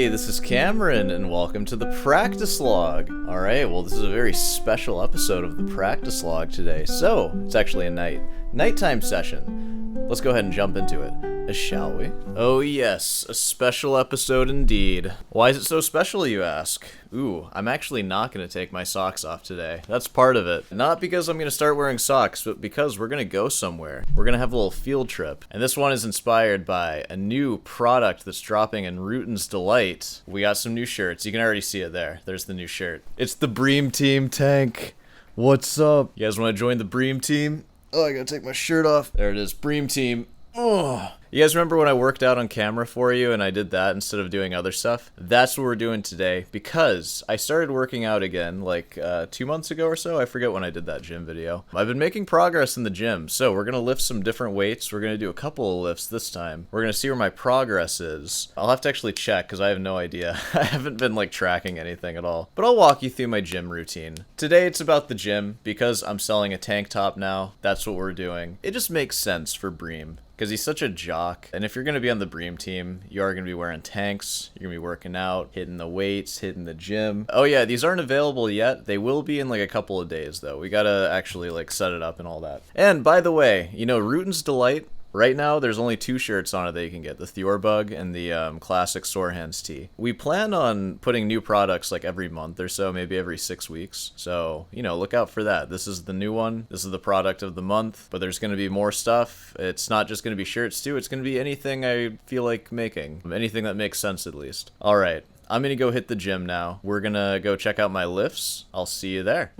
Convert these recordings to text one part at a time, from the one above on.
this is Cameron, and welcome to the Practice Log. Alright, well, this is a very special episode of the Practice Log today. So, it's actually a nighttime session. Let's go ahead and jump into it, shall we? Oh yes, a special episode indeed. Why is it so special, you ask? Ooh, I'm actually not going to take my socks off today. That's part of it. Not because I'm going to start wearing socks, but because we're going to go somewhere. We're going to have a little field trip. And this one is inspired by a new product that's dropping in Rutan's Delight. We got some new shirts. You can already see it there. There's the new shirt. It's the Bream Team tank. What's up? You guys want to join the Bream Team? Oh, I gotta take my shirt off. There it is, Bream Team. Oh. You guys remember when I worked out on camera for you and I did that instead of doing other stuff? That's what we're doing today because I started working out again like 2 months ago or so. I forget when I did that gym video. I've been making progress in the gym, so we're gonna lift some different weights. We're gonna do a couple of lifts this time. We're gonna see where my progress is. I'll have to actually check because I have no idea. I haven't been like tracking anything at all. But I'll walk you through my gym routine. Today it's about the gym because I'm selling a tank top now. That's what we're doing. It just makes sense for Bream, because he's such a jock. And if you're going to be on the Bream team, you are going to be wearing tanks, you're going to be working out, hitting the weights, hitting the gym. Oh yeah, these aren't available yet. They will be in like a couple of days though. We got to actually like set it up and all that. And by the way, you know, Rutan's Delight, right now, there's only 2 shirts on it that you can get, the Bug and the classic Sore Hands tee. We plan on putting new products like every month or so, maybe every 6 weeks. So, you know, look out for that. This is the new one. This is the product of the month, but there's going to be more stuff. It's not just going to be shirts too. It's going to be anything I feel like making. Anything that makes sense at least. All right, I'm going to go hit the gym now. We're going to go check out my lifts. I'll see you there.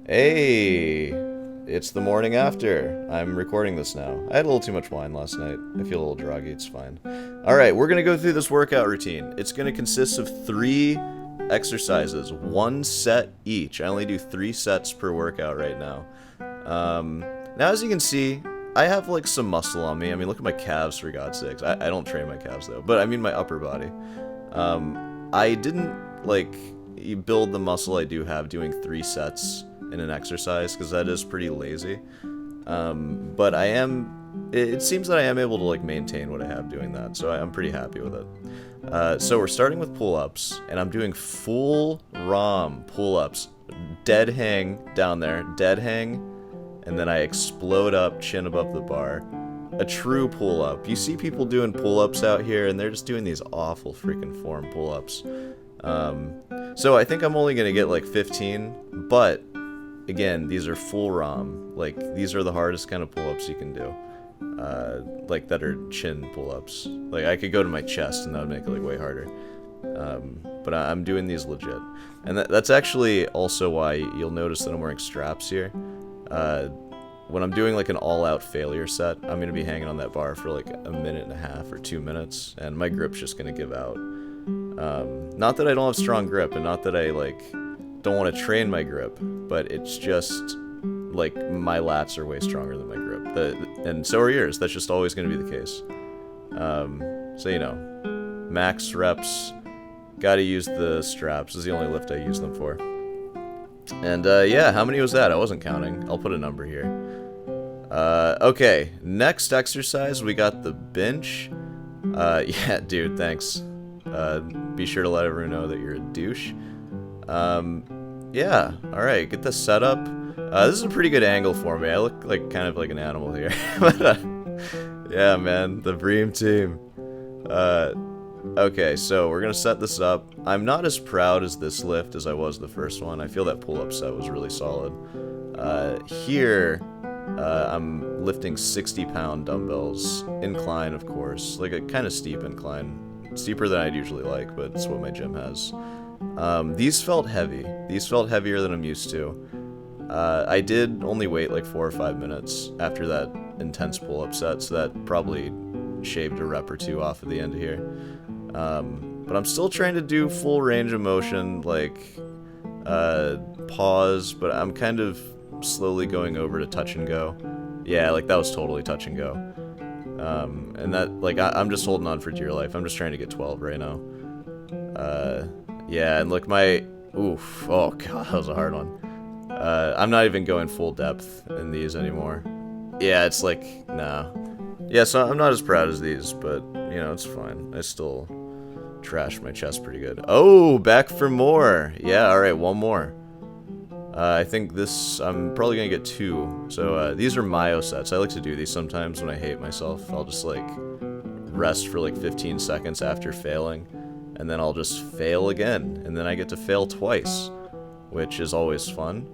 Hey. It's the morning after. I'm recording this now. I had a little too much wine last night. I feel a little groggy, it's fine. Alright, we're gonna go through this workout routine. It's gonna consist of 3 exercises, 1 set each. I only do 3 sets per workout right now. Now as you can see, I have like some muscle on me. I mean, look at my calves, for God's sakes. I don't train my calves though, but I mean my upper body. I didn't like build the muscle I do have doing 3 sets in an exercise because that is pretty lazy, but it seems that I am able to like maintain what I have doing that, so I'm pretty happy with it. So we're starting with pull-ups, and I'm doing full ROM pull-ups, dead hang down there, dead hang, and then I explode up, chin above the bar. A true pull-up. You see people doing pull-ups out here and they're just doing these awful freaking form pull-ups. So I think I'm only gonna get like 15, but again, these are full ROM. Like, these are the hardest kind of pull-ups you can do. Like, that are chin pull-ups. Like, I could go to my chest and that would make it, like, way harder. But I'm doing these legit. And that's actually also why you'll notice that I'm wearing straps here. When I'm doing, like, an all-out failure set, I'm going to be hanging on that bar for, like, a minute and a half or 2 minutes, and my grip's just going to give out. Not that I don't have strong grip, and not that I, like, don't want to train my grip, but it's just like my lats are way stronger than my grip, and so are yours. That's just always going to be the case. So you know, max reps, gotta use the straps. This is the only lift I use them for. And yeah, how many was that? I wasn't counting. I'll put a number here. Okay, next exercise we got the bench. Yeah, dude, thanks. Be sure to let everyone know that you're a douche. Yeah, alright, get this set up. This is a pretty good angle for me. I look like kind of like an animal here. But, yeah, man, the Bream team. Okay, so we're gonna set this up. I'm not as proud as this lift as I was the first one. I feel that pull-up set was really solid. Here, I'm lifting 60-pound dumbbells. Incline, of course. Like a kind of steep incline. Steeper than I'd usually like, but it's what my gym has. These felt heavy. These felt heavier than I'm used to. I did only wait like 4 or 5 minutes after that intense pull-up set, so that probably shaved a rep or 2 off at the end of here. But I'm still trying to do full range of motion, like, pause, but I'm kind of slowly going over to touch and go. Yeah, like that was totally touch and go. And that, like, I'm just holding on for dear life. I'm just trying to get 12 right now. Yeah, and look, oof, oh god, that was a hard one. I'm not even going full depth in these anymore. Yeah, it's like, nah. Yeah, so I'm not as proud as these, but, you know, it's fine. I still trashed my chest pretty good. Oh, back for more. Yeah, alright, one more. I think this, I'm probably gonna get 2. So these are Mayo sets. I like to do these sometimes when I hate myself. I'll just like rest for like 15 seconds after failing, and then I'll just fail again, and then I get to fail twice, which is always fun.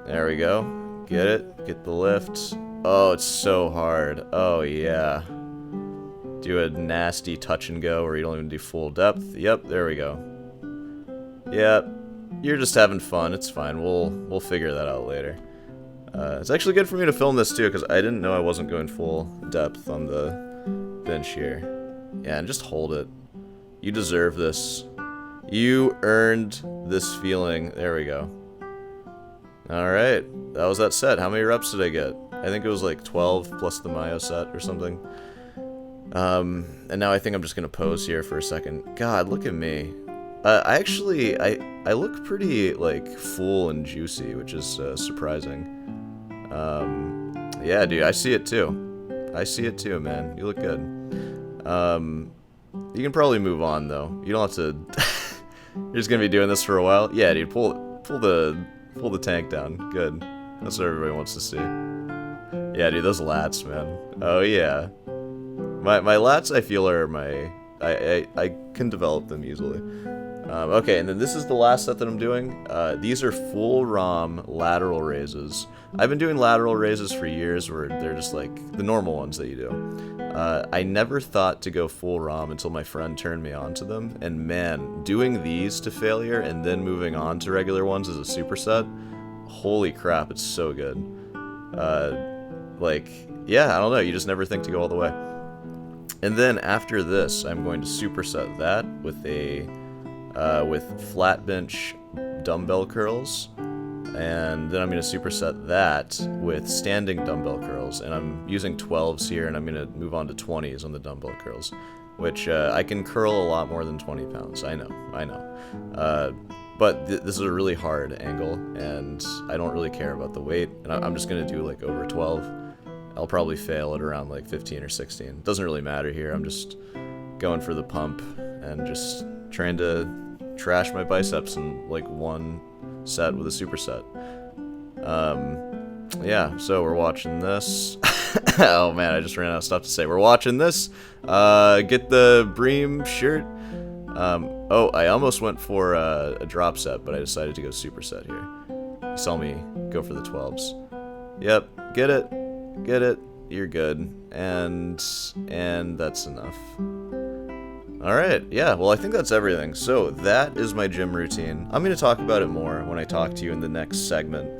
There we go. Get it? Get the lift. Oh, it's so hard. Oh yeah. Do a nasty touch and go where you don't even do full depth. Yep, there we go. Yep. You're just having fun. It's fine. We'll figure that out later. It's actually good for me to film this too, because I didn't know I wasn't going full depth on the bench here. Yeah, and just hold it. You deserve this. You earned this feeling. There we go. Alright, that was that set. How many reps did I get? I think it was like 12 plus the Mayo set or something. And now I think I'm just gonna pose here for a second. God, look at me. I look pretty, like, full and juicy, which is surprising. Yeah, dude, I see it too. I see it too, man. You look good. You can probably move on, though. You don't have to... You're just gonna be doing this for a while? Yeah, dude, pull the tank down. Good. That's what everybody wants to see. Yeah, dude, those lats, man. Oh, yeah. My lats, I feel, are my... I can develop them easily. Okay, and then this is the last set that I'm doing. These are full ROM lateral raises. I've been doing lateral raises for years where they're just like the normal ones that you do. I never thought to go full ROM until my friend turned me on to them. And man, doing these to failure and then moving on to regular ones as a superset, holy crap, it's so good. Like, yeah, I don't know, you just never think to go all the way. And then after this, I'm going to superset that with a with flat bench dumbbell curls, and then I'm going to superset that with standing dumbbell curls, and I'm using 12s here, and I'm going to move on to 20s on the dumbbell curls, which I can curl a lot more than 20 pounds, I know. But this is a really hard angle, and I don't really care about the weight, and I'm just going to do like over 12. I'll probably fail at around like 15 or 16. It doesn't really matter here, I'm just going for the pump and just trying to trash my biceps in like one set with a superset. Yeah, so we're watching this. Oh man, I just ran out of stuff to say. We're watching this. Get the Bream shirt. Oh, I almost went for a drop set, but I decided to go superset here. You saw me go for the 12s. Yep, get it. Get it. You're good. And that's enough. Alright, yeah, well I think that's everything. So that is my gym routine. I'm going to talk about it more when I talk to you in the next segment.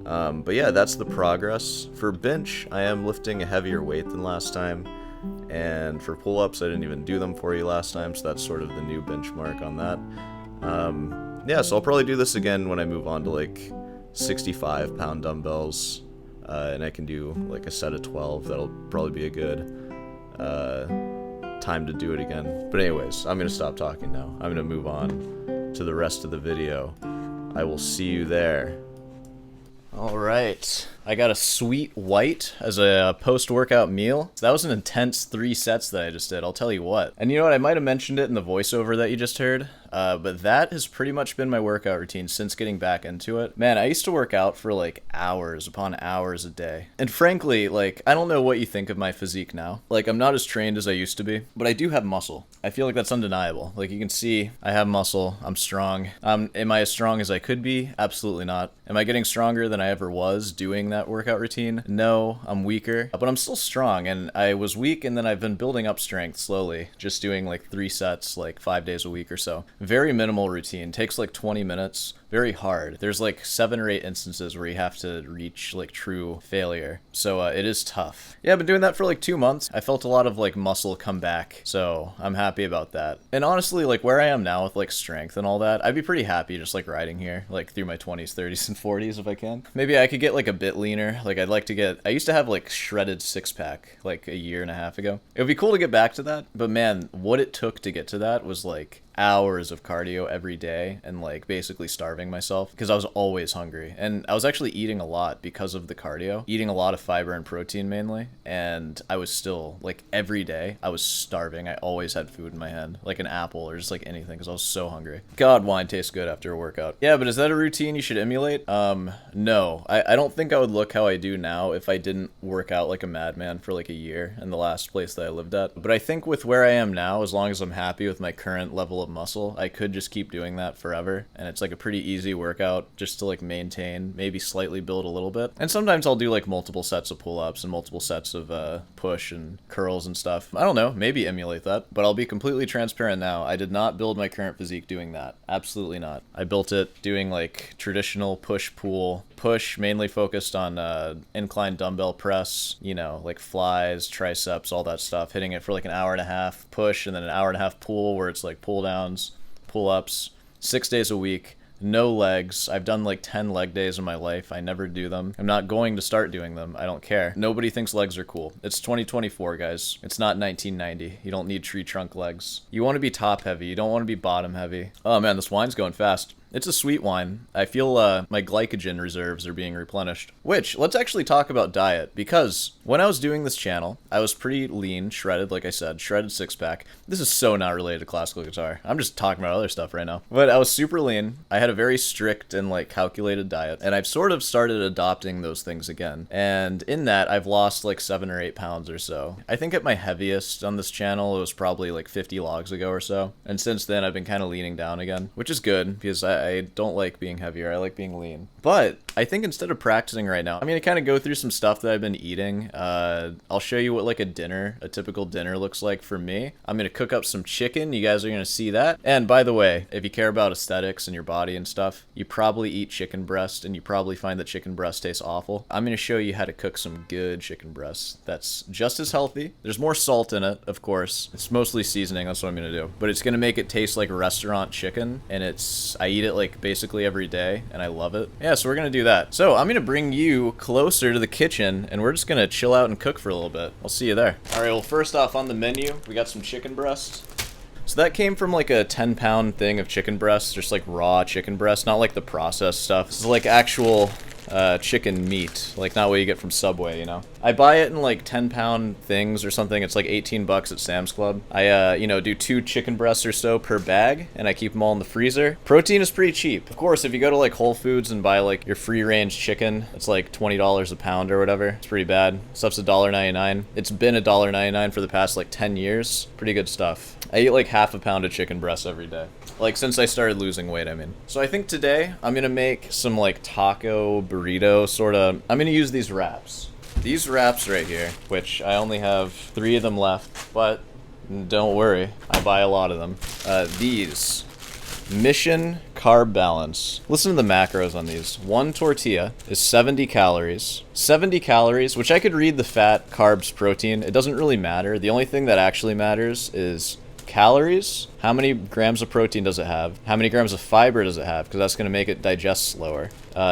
But yeah, that's the progress. For bench, I am lifting a heavier weight than last time. And for pull-ups, I didn't even do them for you last time, so that's sort of the new benchmark on that. Yeah, so I'll probably do this again when I move on to like 65-pound dumbbells. And I can do like a set of 12. That'll probably be a good time to do it again. But anyways, I'm going to stop talking now. I'm going to move on to the rest of the video. I will see you there. Alright, I got a sweet white as a post-workout meal. That was an intense 3 sets that I just did, I'll tell you what. And you know what, I might have mentioned it in the voiceover that you just heard, but that has pretty much been my workout routine since getting back into it. Man, I used to work out for like hours upon hours a day. And frankly, like, I don't know what you think of my physique now. Like, I'm not as trained as I used to be, but I do have muscle. I feel like that's undeniable. Like, you can see, I have muscle, I'm strong. Am I as strong as I could be? Absolutely not. Am I getting stronger than I ever was doing that workout routine? No, I'm weaker, but I'm still strong, and I was weak, and then I've been building up strength slowly, just doing like 3 sets, like 5 days a week or so. Very minimal routine, takes like 20 minutes, very hard. There's like 7 or 8 instances where you have to reach like true failure, so it is tough. Yeah, I've been doing that for like 2 months. I felt a lot of like muscle come back, so I'm happy about that. And honestly, like where I am now with like strength and all that, I'd be pretty happy just like riding here, like through my 20s, 30s, and 40s if I can. Maybe I could get like a bit leaner. Like I'd like to get, I used to have like shredded 6-pack like a year and a half ago. It would be cool to get back to that, but man, what it took to get to that was like hours of cardio every day and like basically starving myself because I was always hungry. And I was actually eating a lot because of the cardio, eating a lot of fiber and protein mainly. And I was still like every day I was starving. I always had food in my hand, like an apple or just like anything because I was so hungry. God, wine tastes good after a workout. Yeah, but is that a routine you should emulate? No. I don't think I would look how I do now if I didn't work out like a madman for like a year in the last place that I lived at. But I think with where I am now, as long as I'm happy with my current level of muscle, I could just keep doing that forever. And it's like a pretty easy workout just to like maintain, maybe slightly build a little bit. And sometimes I'll do like multiple sets of pull-ups and multiple sets of push and curls and stuff. I don't know, maybe emulate that. But I'll be completely transparent now. I did not build my current physique doing that. Absolutely not. I built it doing like traditional push-pull. Push mainly focused on incline dumbbell press, you know, like flies, triceps, all that stuff, hitting it for like an hour and a half push and then an hour and a half pull where it's like pull downs, pull ups, 6 days a week. No legs. I've done like 10 leg days in my life. I never do them. I'm not going to start doing them. I don't care. Nobody thinks legs are cool. It's 2024, guys. It's not 1990. You don't need tree trunk legs. You want to be top heavy. You don't want to be bottom heavy. Oh man, this wine's going fast. It's a sweet wine. I feel my glycogen reserves are being replenished. Which, let's actually talk about diet, because when I was doing this channel, I was pretty lean, shredded, like I said, shredded six-pack. This is so not related to classical guitar. I'm just talking about other stuff right now. But I was super lean. I had a very strict and like calculated diet, and I've sort of started adopting those things again. And in that, I've lost like 7 or 8 pounds or so. I think at my heaviest on this channel, it was probably like 50 logs ago or so. And since then, I've been kind of leaning down again, which is good because I don't like being heavier. I like being lean. But I think instead of practicing right now, I'm going to kind of go through some stuff that I've been eating. I'll show you what like a typical dinner looks like for me. I'm going to cook up some chicken. You guys are going to see that. And by the way, if you care about aesthetics and your body and stuff, you probably eat chicken breast and you probably find that chicken breast tastes awful. I'm going to show you how to cook some good chicken breast that's just as healthy. There's more salt in it, of course. It's mostly seasoning. That's what I'm going to do. But it's going to make it taste like restaurant chicken. And I eat it like basically every day and I love it. Yeah, so we're gonna do that. So I'm gonna bring you closer to the kitchen and we're just gonna chill out and cook for a little bit. I'll see you there. All right, well, first off on the menu, we got some chicken breast. So that came from like a 10-pound thing of chicken breast, just like raw chicken breast, not like the processed stuff. This is like actual chicken meat, like not what you get from Subway, you know. I buy it in like 10-pound things or something. It's like 18 bucks at Sam's Club. I do 2 chicken breasts or so per bag and I keep them all in the freezer. Protein is pretty cheap. Of course, if you go to like Whole Foods and buy like your free range chicken, it's like $20 a pound or whatever. It's pretty bad. Stuff's $1.99. It's been $1.99 for the past like 10 years. Pretty good stuff. I eat like half a pound of chicken breast every day. Like since I started losing weight, I mean. So I think today I'm gonna make some like taco burrito sorta. I'm gonna use these wraps. These wraps right here, which I only have 3 of them left, but don't worry, I buy a lot of them. These Mission Carb Balance. Listen to the macros on these. 1 tortilla is 70 calories. 70 calories, which I could read the fat, carbs, protein. It doesn't really matter. The only thing that actually matters is calories. How many grams of protein does it have? How many grams of fiber does it have? Because that's going to make it digest slower.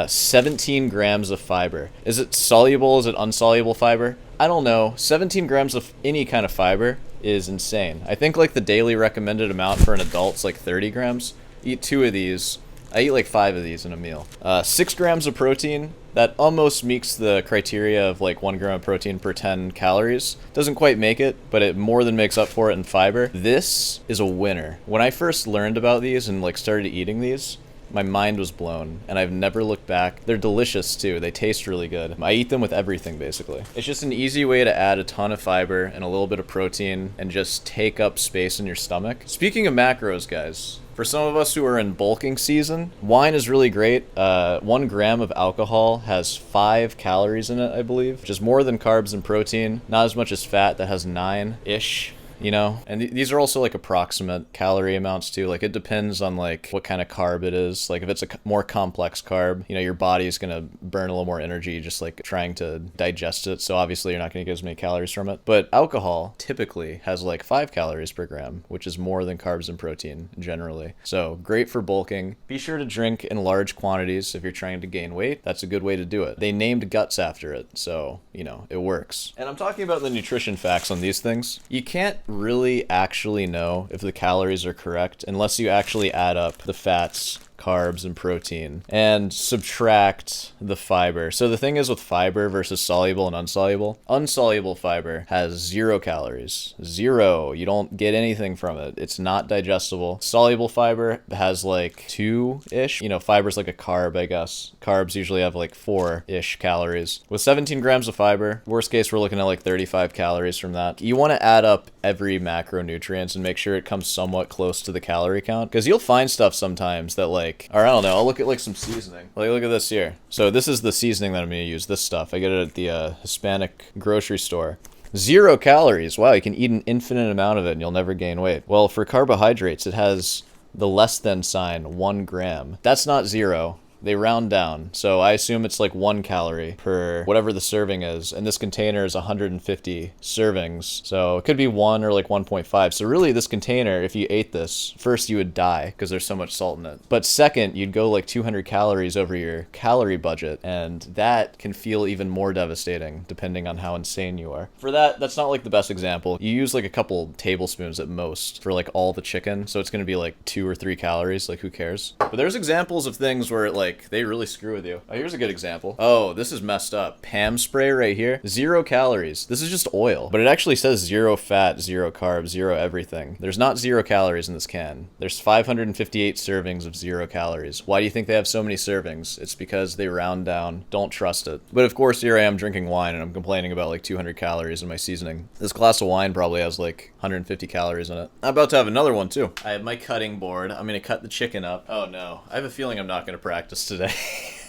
17 grams of fiber. Is it soluble? Is it insoluble fiber? I don't know. 17 grams of any kind of fiber is insane. I think like the daily recommended amount for an adult is like 30 grams. Eat 2 of these. I eat like 5 of these in a meal. 6 grams of protein. That almost meets the criteria of like 1 gram of protein per 10 calories. Doesn't quite make it, but it more than makes up for it in fiber. This is a winner. When I first learned about these and like started eating these, my mind was blown and I've never looked back. They're delicious too. They taste really good. I eat them with everything basically. It's just an easy way to add a ton of fiber and a little bit of protein and just take up space in your stomach. Speaking of macros, guys, for some of us who are in bulking season, wine is really great. 1 gram of alcohol has 5 calories in it, I believe, which is more than carbs and protein. Not as much as fat, that has 9-ish. You know, and these are also like approximate calorie amounts too. Like it depends on like what kind of carb it is. Like if it's a more complex carb, you know, your body is going to burn a little more energy just like trying to digest it. So obviously you're not going to get as many calories from it. But alcohol typically has like 5 calories per gram, which is more than carbs and protein generally. So great for bulking. Be sure to drink in large quantities if you're trying to gain weight. That's a good way to do it. They named guts after it, so, you know, it works. And I'm talking about the nutrition facts on these things. You can't really actually know if the calories are correct unless you actually add up the fats, carbs, and protein and subtract the fiber. So the thing is with fiber versus soluble and unsoluble fiber has 0 calories. 0. You don't get anything from it. It's not digestible. Soluble fiber has like 2-ish. You know, fiber's like a carb, I guess. Carbs usually have like 4-ish calories. With 17 grams of fiber, worst case, we're looking at like 35 calories from that. You want to add up every macronutrients and make sure it comes somewhat close to the calorie count, because you'll find stuff sometimes that like, or I don't know, I'll look at like some seasoning. Like look at this here. So this is the seasoning that I'm going to use, this stuff. I get it at the Hispanic grocery store. 0 calories. Wow, you can eat an infinite amount of it and you'll never gain weight. Well, for carbohydrates, it has the less than sign, 1 gram. That's not 0. They round down, so I assume it's like 1 calorie per whatever the serving is, and this container is 150 servings, so it could be 1 or like 1.5. So really this container, if you ate this, first you would die because there's so much salt in it, but second you'd go like 200 calories over your calorie budget, and that can feel even more devastating depending on how insane you are. For that, that's not like the best example. You use like a couple tablespoons at most for like all the chicken, so it's going to be like 2 or 3 calories, like who cares? But there's examples of things where it like they really screw with you. Oh, here's a good example. Oh, this is messed up. Pam spray right here. 0 calories. This is just oil. But it actually says 0 fat, 0 carbs, 0 everything. There's not 0 calories in this can. There's 558 servings of 0 calories. Why do you think they have so many servings? It's because they round down. Don't trust it. But of course, here I am drinking wine and I'm complaining about like 200 calories in my seasoning. This glass of wine probably has like 150 calories in it. I'm about to have another one too. I have my cutting board. I'm going to cut the chicken up. Oh no. I have a feeling I'm not going to practice today.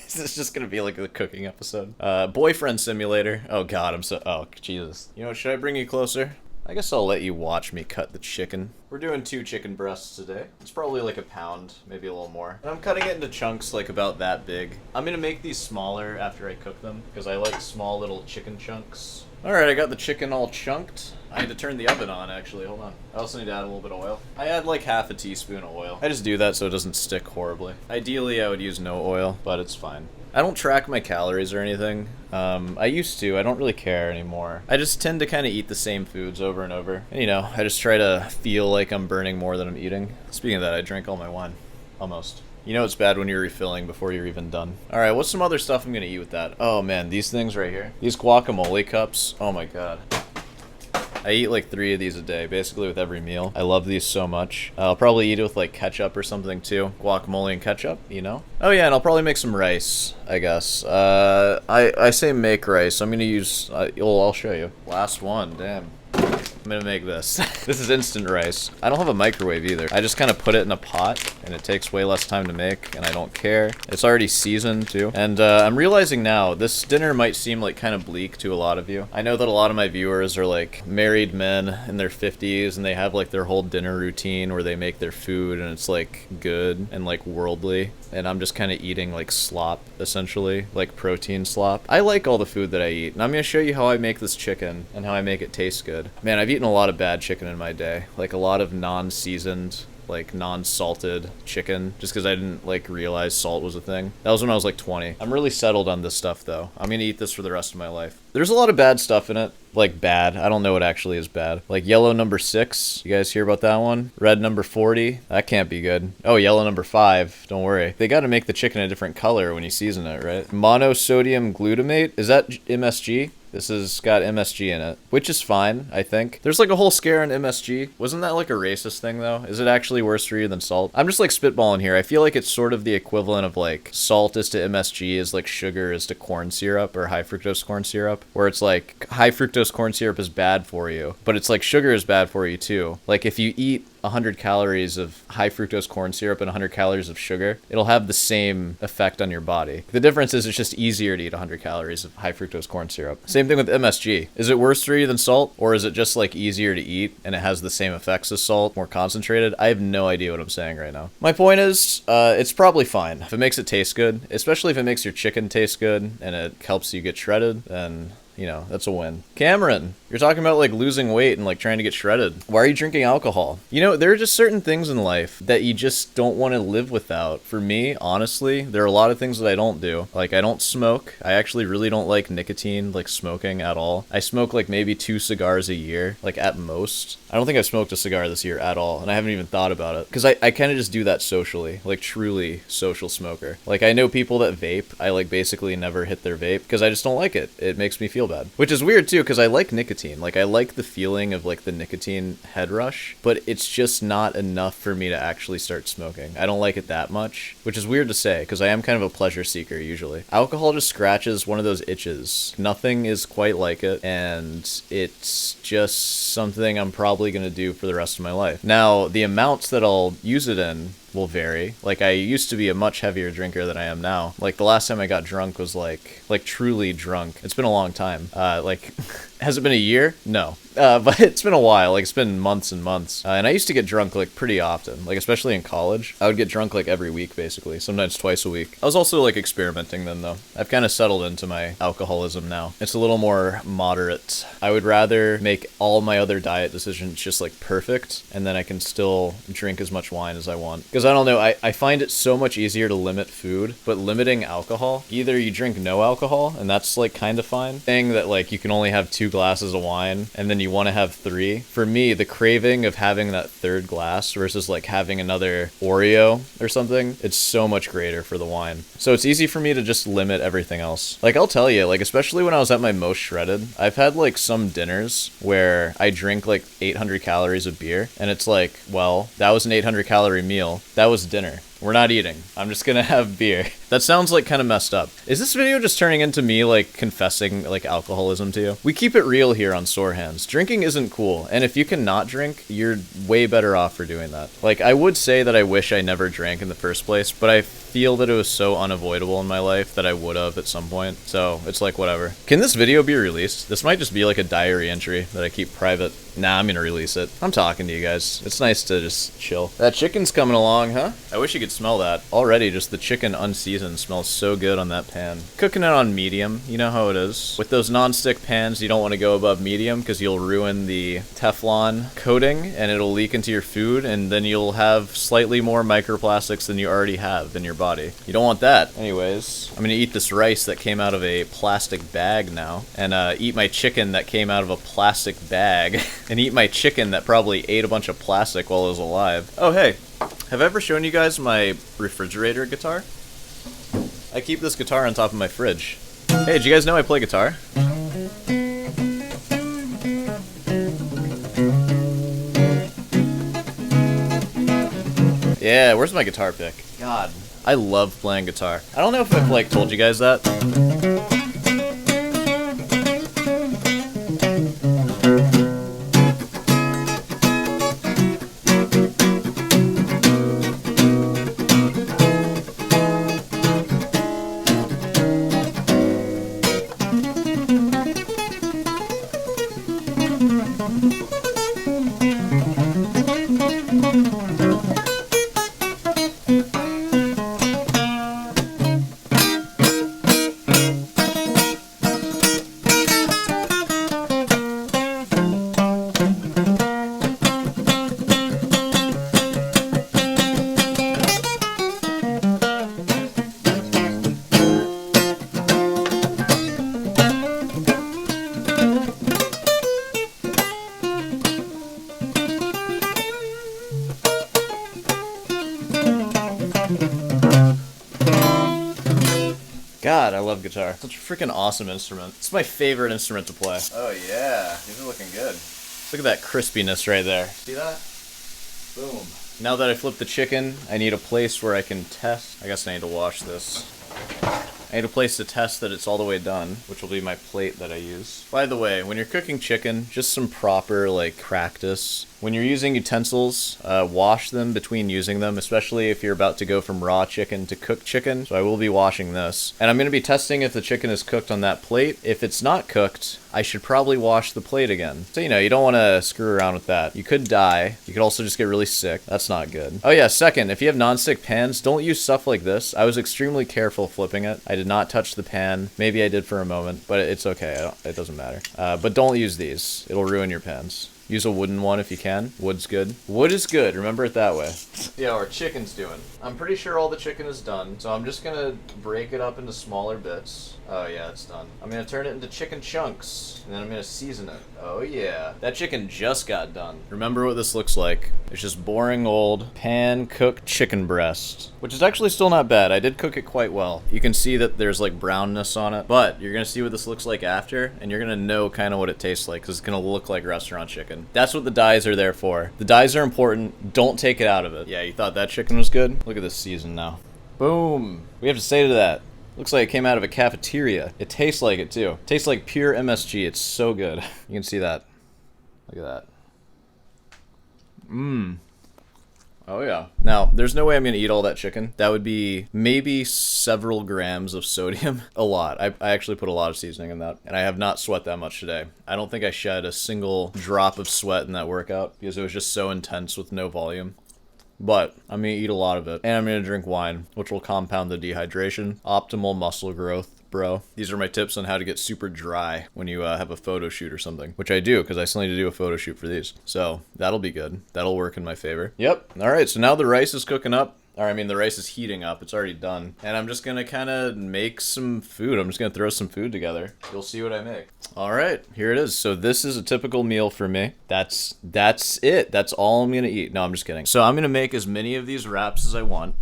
This is just gonna be like a cooking episode. Boyfriend simulator. Oh god, oh Jesus. You know, should I bring you closer? I guess I'll let you watch me cut the chicken. We're doing 2 chicken breasts today. It's probably like a pound, maybe a little more. And I'm cutting it into chunks like about that big. I'm gonna make these smaller after I cook them, because I like small little chicken chunks. Alright, I got the chicken all chunked. I had to turn the oven on, actually. Hold on. I also need to add a little bit of oil. I add like half a teaspoon of oil. I just do that so it doesn't stick horribly. Ideally, I would use no oil, but it's fine. I don't track my calories or anything. I used to. I don't really care anymore. I just tend to kind of eat the same foods over and over. And, you know, I just try to feel like I'm burning more than I'm eating. Speaking of that, I drank all my wine. Almost. You know it's bad when you're refilling before you're even done. Alright, what's some other stuff I'm gonna eat with that? Oh man, these things right here. These guacamole cups. Oh my god. I eat like 3 of these a day, basically with every meal. I love these so much. I'll probably eat it with like ketchup or something too. Guacamole and ketchup, you know? Oh yeah, and I'll probably make some rice, I guess. I say make rice. I'm gonna use, I'll show you. Last one, damn. I'm gonna make this. This is instant rice. I don't have a microwave either. I just kind of put it in a pot, and it takes way less time to make, and I don't care. It's already seasoned, too. And I'm realizing now, this dinner might seem like kind of bleak to a lot of you. I know that a lot of my viewers are like married men in their 50s, and they have like their whole dinner routine where they make their food, and it's like good and like worldly. And I'm just kind of eating like slop, essentially, like protein slop. I like all the food that I eat, and I'm gonna show you how I make this chicken and how I make it taste good. Man, I've eaten a lot of bad chicken in my day, like a lot of non-seasoned, like non-salted chicken, just because I didn't like realize salt was a thing. That was when I was like 20. I'm really settled on this stuff though. I'm gonna eat this for the rest of my life. There's a lot of bad stuff in it. Like bad. I don't know what actually is bad. Like yellow number 6. You guys hear about that one? Red number 40. That can't be good. Oh, yellow number 5. Don't worry. They gotta make the chicken a different color when you season it, right? Monosodium glutamate. Is that MSG? This has got MSG in it, which is fine, I think. There's like a whole scare on MSG. Wasn't that like a racist thing though? Is it actually worse for you than salt? I'm just like spitballing here. I feel like it's sort of the equivalent of like salt is to MSG is like sugar is to corn syrup or high fructose corn syrup, where it's like high fructose corn syrup is bad for you, but it's like sugar is bad for you too. Like if you eat 100 calories of high fructose corn syrup and 100 calories of sugar, it'll have the same effect on your body. The difference is it's just easier to eat 100 calories of high fructose corn syrup. Same thing with MSG. Is it worse for you than salt, or is it just like easier to eat and it has the same effects as salt, more concentrated? I have no idea what I'm saying right now. My point is, it's probably fine. If it makes it taste good, especially if it makes your chicken taste good and it helps you get shredded, then you know, that's a win. Cameron, You're talking about like losing weight and like trying to get shredded. Why are you drinking alcohol? You know, there are just certain things in life that you just don't want to live without. For me, honestly, there are a lot of things that I don't do. Like, I don't smoke. I actually really don't like nicotine, like smoking at all. I smoke like maybe 2 cigars a year, like at most. I don't think I've smoked a cigar this year at all, and I haven't even thought about it. Because I kind of just do that socially, like truly social smoker. Like, I know people that vape. I like basically never hit their vape because I just don't like it. It makes me feel bad. Which is weird too, because I like nicotine. Like, I like the feeling of like the nicotine head rush, but it's just not enough for me to actually start smoking. I don't like it that much, which is weird to say because I am kind of a pleasure seeker usually. Alcohol just scratches one of those itches. Nothing is quite like it, and it's just something I'm probably going to do for the rest of my life. Now, the amounts that I'll use it in will vary. Like, I used to be a much heavier drinker than I am now. Like, the last time I got drunk was like truly drunk. It's been a long time. Like, has it been a year? No. But it's been a while. Like, it's been months and months. And I used to get drunk like pretty often. Like, especially in college. I would get drunk like every week, basically. Sometimes twice a week. I was also like experimenting then, though. I've kind of settled into my alcoholism now. It's a little more moderate. I would rather make all my other diet decisions just like perfect, and then I can still drink as much wine as I want. Because I don't know, I find it so much easier to limit food, but limiting alcohol, either you drink no alcohol, and that's like kind of fine. Thing that like you can only have 2 glasses of wine, and then you want to have 3. For me, the craving of having that 3rd glass versus like having another Oreo or something, it's so much greater for the wine. So it's easy for me to just limit everything else. Like, I'll tell you, like, especially when I was at my most shredded, I've had like some dinners where I drink like 800 calories of beer, and it's like, well, that was an 800 calorie meal. That was dinner. We're not eating. I'm just gonna have beer. That sounds like kind of messed up. Is this video just turning into me like confessing like alcoholism to you? We keep it real here on Sore Hands. Drinking isn't cool, and if you can not drink, you're way better off for doing that. Like, I would say that I wish I never drank in the first place, but I feel that it was so unavoidable in my life that I would have at some point. So it's like, whatever. Can this video be released? This might just be like a diary entry that I keep private. Nah, I'm gonna release it. I'm talking to you guys. It's nice to just chill. That chicken's coming along, huh? I wish you could smell that. Already, just the chicken unseasoned smells so good on that pan. Cooking it on medium, you know how it is. With those non-stick pans, you don't want to go above medium because you'll ruin the Teflon coating and it'll leak into your food, and then you'll have slightly more microplastics than you already have in your body. You don't want that. Anyways, I'm gonna eat this rice that came out of a plastic bag now, and eat my chicken that came out of a plastic bag. And eat my chicken that probably ate a bunch of plastic while it was alive. Oh, hey. Have I ever shown you guys my refrigerator guitar? I keep this guitar on top of my fridge. Hey, did you guys know I play guitar? Yeah, where's my guitar pick? God, I love playing guitar. I don't know if I've like told you guys that. God, I love guitar. Such a freaking awesome instrument. It's my favorite instrument to play. Oh yeah, these are looking good. Look at that crispiness right there. See that? Boom. Now that I flipped the chicken, I need a place where I can test. I guess I need to wash this. I need a place to test that it's all the way done, which will be my plate that I use. By the way, when you're cooking chicken, just some proper, like, practice When you're using utensils, wash them between using them, especially if you're about to go from raw chicken to cooked chicken. So I will be washing this. And I'm going to be testing if the chicken is cooked on that plate. If it's not cooked, I should probably wash the plate again. So, you know, you don't want to screw around with that. You could die. You could also just get really sick. That's not good. Oh yeah, second, if you have non-stick pans, don't use stuff like this. I was extremely careful flipping it. I did not touch the pan. Maybe I did for a moment, but it's okay. It doesn't matter. But don't use these. It'll ruin your pans. Use a wooden one if you can. Wood's good. Wood is good. Remember it that way. Yeah, our chicken's doing. I'm pretty sure all the chicken is done, so I'm just gonna break it up into smaller bits. Oh yeah, it's done. I'm gonna turn it into chicken chunks, and then I'm gonna season it. Oh yeah. That chicken just got done. Remember what this looks like. It's just boring old pan-cooked chicken breast, which is actually still not bad. I did cook it quite well. You can see that there's like brownness on it, but you're gonna see what this looks like after, and you're gonna know kind of what it tastes like, because it's gonna look like restaurant chicken. That's what the dyes are there for. The dyes are important. Don't take it out of it. Yeah, you thought that chicken was good? Look at this season now. Boom. We have to say to that. Looks like it came out of a cafeteria. It tastes like it too. It tastes like pure MSG. It's so good. You can see that. Look at that. Mmm. Oh yeah. Now, there's no way I'm gonna eat all that chicken. That would be maybe several grams of sodium. A lot. I actually put a lot of seasoning in that, and I have not sweat that much today. I don't think I shed a single drop of sweat in that workout because it was just so intense with no volume. But I'm going to eat a lot of it, and I'm going to drink wine, which will compound the dehydration. Optimal muscle growth, bro. These are my tips on how to get super dry when you have a photo shoot or something, which I do because I still need to do a photo shoot for these. So that'll be good. That'll work in my favor. Yep. All right, so now the rice is cooking up. Or, I mean, the rice is heating up. It's already done. And I'm just going to kind of make some food. I'm just going to throw some food together. You'll see what I make. All right, here it is. So this is a typical meal for me. That's it. That's all I'm going to eat. No, I'm just kidding. So I'm going to make as many of these wraps as I want.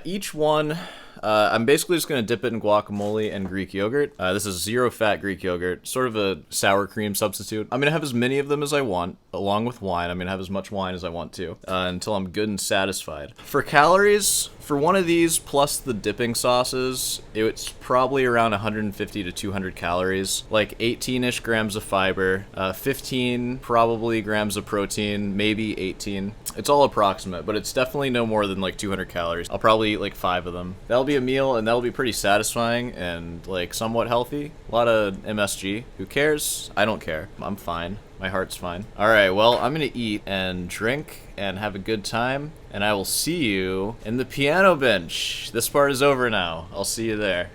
Each one... I'm basically just going to dip it in guacamole and Greek yogurt. This is zero-fat Greek yogurt, sort of a sour cream substitute. I'm going to have as many of them as I want, along with wine. I'm going to have as much wine as I want to, until I'm good and satisfied. For calories, for one of these plus the dipping sauces, it's probably around 150 to 200 calories, like 18-ish grams of fiber, 15 probably grams of protein, maybe 18. It's all approximate, but it's definitely no more than like 200 calories. I'll probably eat like 5 of them. That'll be a meal, and that'll be pretty satisfying and like somewhat healthy. A lot of MSG. Who cares? I don't care. I'm fine. My heart's fine. All right, well, I'm gonna eat and drink and have a good time, and I will see you in the piano bench. This part is over now. I'll see you there.